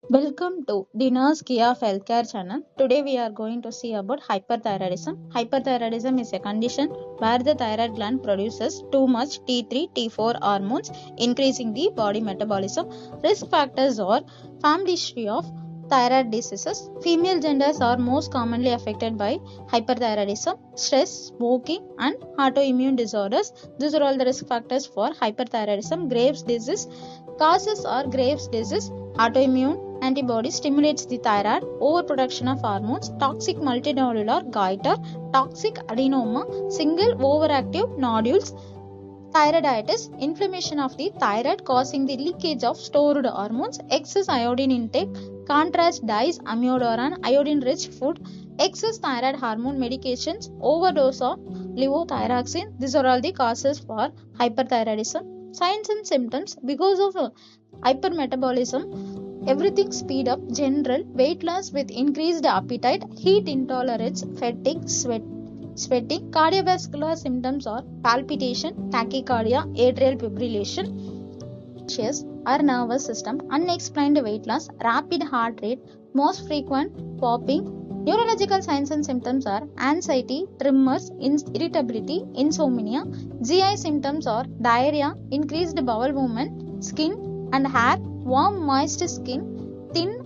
Welcome to the Nurse Kia of Healthcare channel. Today we are going to see about hyperthyroidism. Hyperthyroidism is a condition where the thyroid gland produces too much T3, T4 hormones, increasing the body metabolism. Risk factors are family history of thyroid diseases. Female genders are most commonly affected by hyperthyroidism. Stress, smoking, and autoimmune disorders. These are all the risk factors for hyperthyroidism. Graves' disease. Causes are Graves' disease, autoimmune antibody stimulates the thyroid, overproduction of hormones, toxic multinodular goiter, toxic adenoma, single overactive nodules, thyroiditis, inflammation of the thyroid causing the leakage of stored hormones, excess iodine intake, contrast dyes, amiodarone, iodine-rich food, excess thyroid hormone medications, overdose of levothyroxine. These are all the causes for hyperthyroidism. Signs and symptoms because of hypermetabolism, everything speed up, general weight loss with increased appetite, heat intolerance, fatigue, sweating. Cardiovascular symptoms are palpitation, tachycardia, atrial fibrillation, or nervous system, unexplained weight loss, rapid heart rate, most frequent popping. Neurological signs and symptoms are anxiety, tremors, irritability, insomnia. GI symptoms are diarrhea, increased bowel movement, skin and hair, warm moist skin, thin.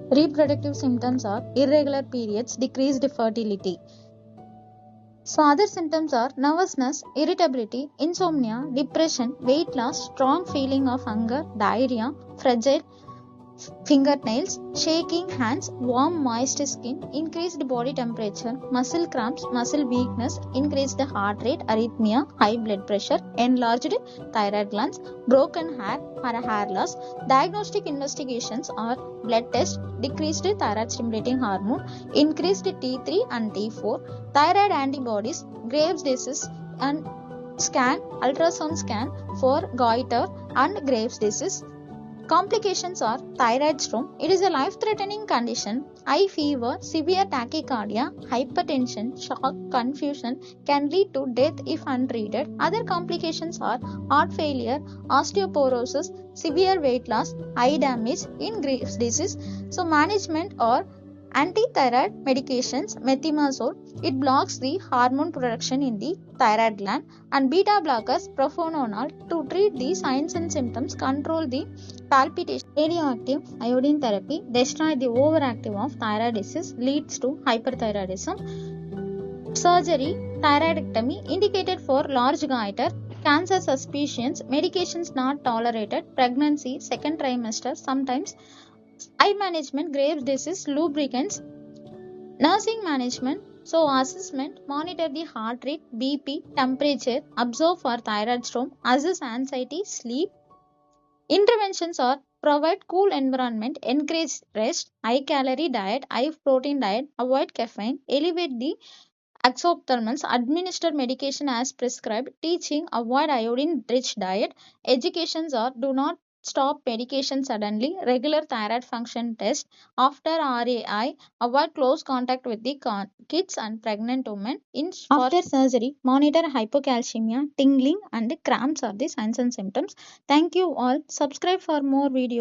Reproductive symptoms are irregular periods, decreased fertility. So other symptoms are nervousness, irritability, insomnia, depression, weight loss, strong feeling of hunger, diarrhea, fragile fingernails, shaking hands, warm moist skin, increased body temperature, muscle cramps, muscle weakness, increased heart rate, arrhythmia, high blood pressure, enlarged thyroid glands, broken hair or hair loss. Diagnostic investigations are blood test, decreased thyroid stimulating hormone, increased T3 and T4, thyroid antibodies, Graves' disease and ultrasound scan for goiter and Graves' disease. Complications are thyroid storm. It is a life-threatening condition. High fever, severe tachycardia, hypertension, shock, confusion can lead to death if untreated. Other complications are heart failure, osteoporosis, severe weight loss, eye damage in Graves' disease. So management or anti-thyroid medications, methimazole, it blocks the hormone production in the thyroid gland, and beta blockers, profenolone, to treat the signs and symptoms, control the palpitation. Radioactive iodine therapy destroy the overactive of thyroid disease, leads to hyperthyroidism. Surgery, thyroidectomy indicated for large goiter, cancer suspicions, medications not tolerated, pregnancy, second trimester, sometimes. Eye management, Graves' disease, lubricants, nursing management. So assessment, monitor the heart rate, BP, temperature, observe for thyroid storm, assess anxiety, sleep. Interventions are provide cool environment, encourage rest, high calorie diet, high protein diet, avoid caffeine, elevate the exophthalmos, administer medication as prescribed, teaching, avoid iodine rich diet. Educations are do not stop medication suddenly, regular thyroid function test after RAI, avoid close contact with the kids and pregnant women. After surgery, monitor hypocalcemia, tingling and cramps are the signs and symptoms. Thank you all. Subscribe for more videos.